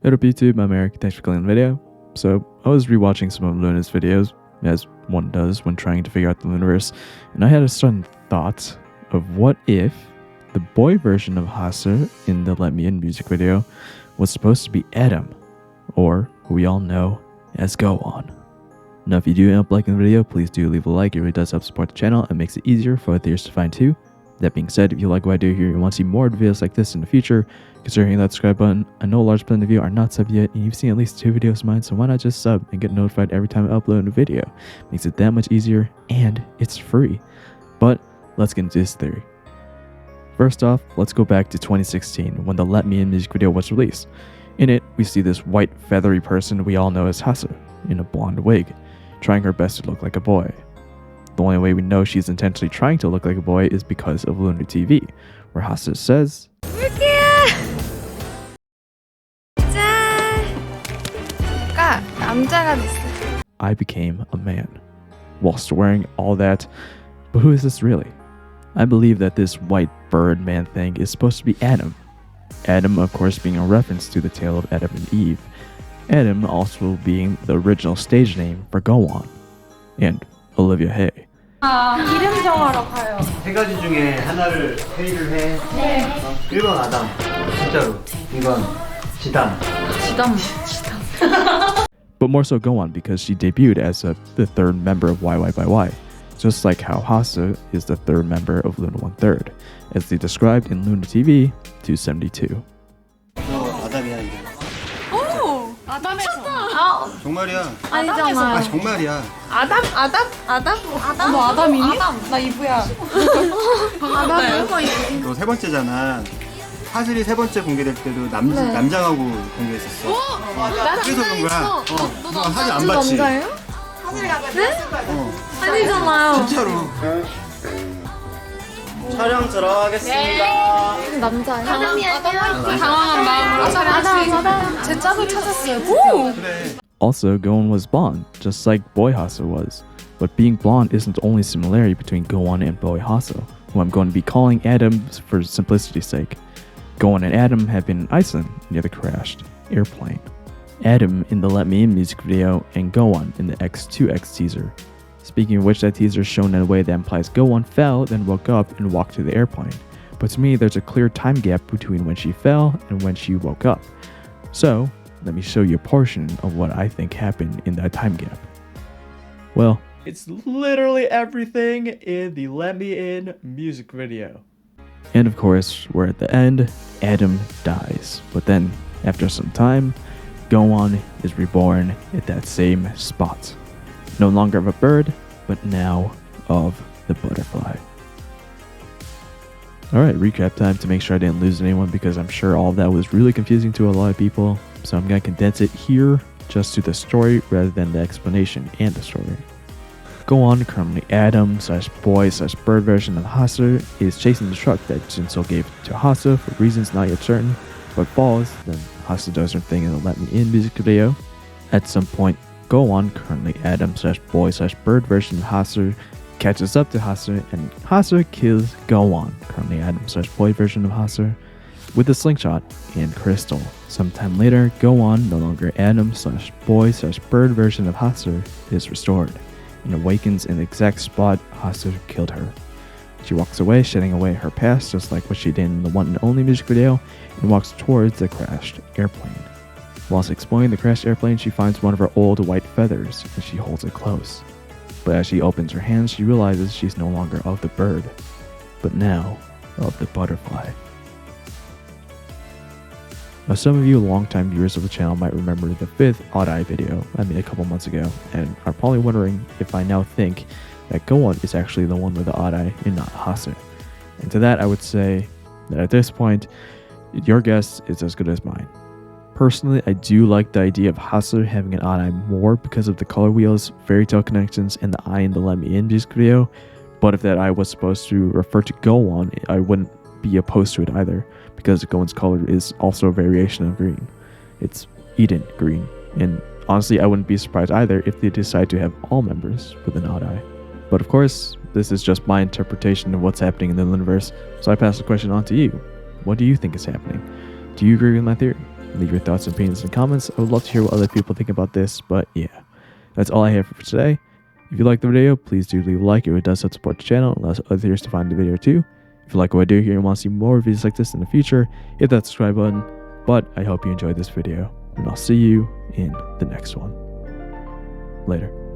What up YouTube, I'm Eric, thanks for clicking the video. So, I was rewatching some of LOONA's videos, as one does when trying to figure out the LOONAverse, and I had a sudden thought of what if the boy version of Hasu in the Let Me In music video was supposed to be Adam, or who we all know as GoWon. Now if you do end up liking the video, please do leave a like, it really does help support the channel and makes it easier for others to find too. That being said, if you like what I do here and want to see more videos like this in the future, consider hitting that subscribe button. I know a large percent of you are not subbed yet, and you've seen at least 2 videos of mine, so why not just sub and get notified every time I upload a video? Makes it that much easier, and it's free. But let's get into this theory. First off, let's go back to 2016 when the Let Me In music video was released. In it, we see this white feathery person we all know as Hasu, in a blonde wig, trying her best to look like a boy. The only way we know she's intentionally trying to look like a boy is because of LOONA TV, where Hasu says, I became a man, while swearing all that. But who is this really? I believe that this white bird man thing is supposed to be Adam. Adam, of course, being a reference to the tale of Adam and Eve. Adam also being the original stage name for GoWon. And Olivia Hay. 이름 정하러 가요. 세 가지 중에 하나를 회의를 해. 네. 1번 아담, 진짜로. 2번 지담. But more so GoWon because she debuted as the third member of YY, just like how Hasu is the third member of LOONA 1/3, as they described in LOONA TV 272. 너 아담이야 이거. 오! 아담에서. 정말이야. 아니잖아. 정말이야. 아담? 너 아담이니? 나 이브야. 아담? 너 세 번째잖아. 사실이 세 번째 공개될 때도 남장하고 공개했었어. 그래서 그런 거야. 너 사실 안 봤지? 남자예요? 네? 아니잖아요. 진짜로. 촬영 들어가겠습니다. 남자예요. 당황한 마음으로 촬영하시겠습니다. 제 짝을 찾았어요. 오! 그래. Also, GoWon was blonde, just like boy Hasu was. But being blonde isn't the only similarity between GoWon and boy Hasu, who I'm going to be calling Adam for simplicity's sake. GoWon and Adam have been in Iceland near the crashed airplane. Adam in the Let Me In music video, and GoWon in the X2X teaser. Speaking of which, that teaser is shown in a way that implies GoWon fell, then woke up and walked to the airplane. But to me, there's a clear time gap between when she fell and when she woke up. So, let me show you a portion of what I think happened in that time gap. Well, it's literally everything in the Let Me In music video. And of course, we're at the end, Adam dies. But then, after some time, GoWon is reborn at that same spot. No longer of a bird, but now of the butterfly. Alright, recap time to make sure I didn't lose anyone because I'm sure all of that was really confusing to a lot of people. So I'm going to condense it here just to the story rather than the explanation and the story. GoWon, currently Adam / boy / bird version of Hasu, is chasing the truck that Jinso gave to Hasu for reasons not yet certain, but falls, then Hasu does her thing in the Let Me In music video. At some point, GoWon, currently Adam / boy / bird version of Hasu, catches up to Hasu, and Hasu kills GoWon, currently Adam / boy version of Hasu, with a slingshot and crystal. Sometime later, GoWon, no longer Adam / boy / bird version of Hasu, is restored and awakens in the exact spot Hasu killed her. She walks away, shedding away her past just like what she did in the one and only music video, and walks towards the crashed airplane. Whilst exploring the crashed airplane, she finds one of her old white feathers and she holds it close. But as she opens her hands, she realizes she's no longer of the bird, but now of the butterfly. Now some of you longtime viewers of the channel might remember the 5th Odd Eye video I made a couple months ago, and are probably wondering if I now think that GoWon is actually the one with the odd eye and not Hasu. And to that I would say that at this point, your guess is as good as mine. Personally, I do like the idea of Hasu having an odd eye more because of the color wheels, fairy tale connections, and the eye in the Let Me In music video, but if that eye was supposed to refer to GoWon, I wouldn't be opposed to it either, because GoWon's color is also a variation of green. It's Eden green, and honestly I wouldn't be surprised either if they decide to have all members with an odd eye. But of course, this is just my interpretation of what's happening in the LOONAverse, so I pass the question on to you. What do you think is happening? Do you agree with my theory? Leave your thoughts and opinions in the comments. I would love to hear what other people think about this, but yeah. That's all I have for today. If you like the video, please do leave a like. It does help support the channel and allows others to find the video too. If you like what I do here and want to see more videos like this in the future, hit that subscribe button. But I hope you enjoyed this video, and I'll see you in the next one. Later.